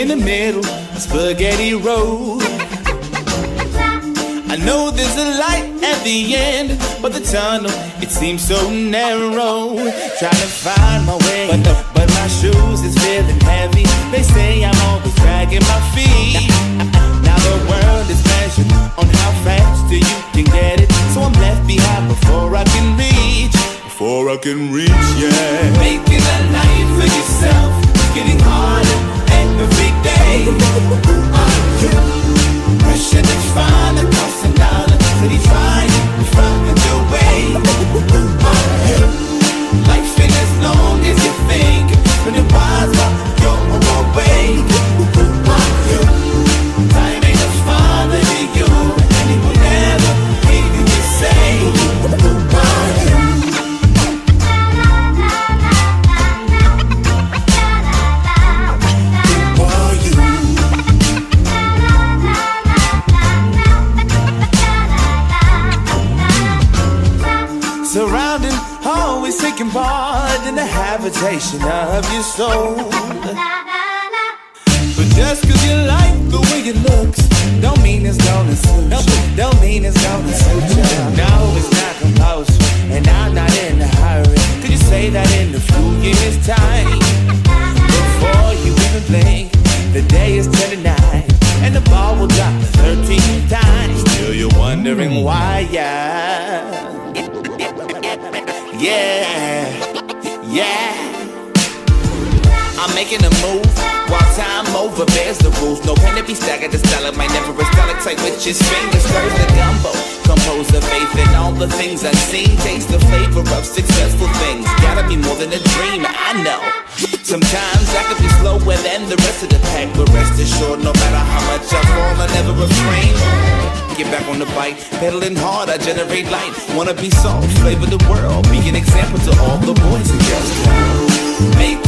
in the middle of Spaghetti Road. I know there's a light at the end, but the tunnel, it seems so narrow. Trying to find my way, but my shoes is feeling heavy. They say I'm always dragging my feet. Now the world is measured on how fast you can get it. So I'm left behind before I can reach. Before I can reach, yeah. Making a life for yourself, getting harder every day. Pressure to find a $1,000 that he find from the way. Life ain't as long as you think, when it wise up your way. Time ain't a father to you, and he will never hear you say. Surrounding, always taking part in the habitation of your soul. But just cause you like the way it looks, don't mean it's gonna suit you. Don't mean it's gonna suit you. No, it's not compulsory, and I'm not in a hurry. Could you say that in a few years' time? Before you even blink, the day is 10 to 9, and the ball will drop 13 times. Still you're wondering why, yeah. I'm making a move while time over bears the rules. No pen to be staggered, the style might never a stalactite with his fingers. Stirs the gumbo, compose the faith in all the things I've seen. Taste the flavor of successful things. Gotta be more than a dream, I know. Sometimes I could be slower than the rest of the pack, but rest assured, no matter how much I fall, I never refrain. Get back on the bike, pedaling hard, I generate light. Wanna be soft, flavor the world, be an example to all the boys and girls. Make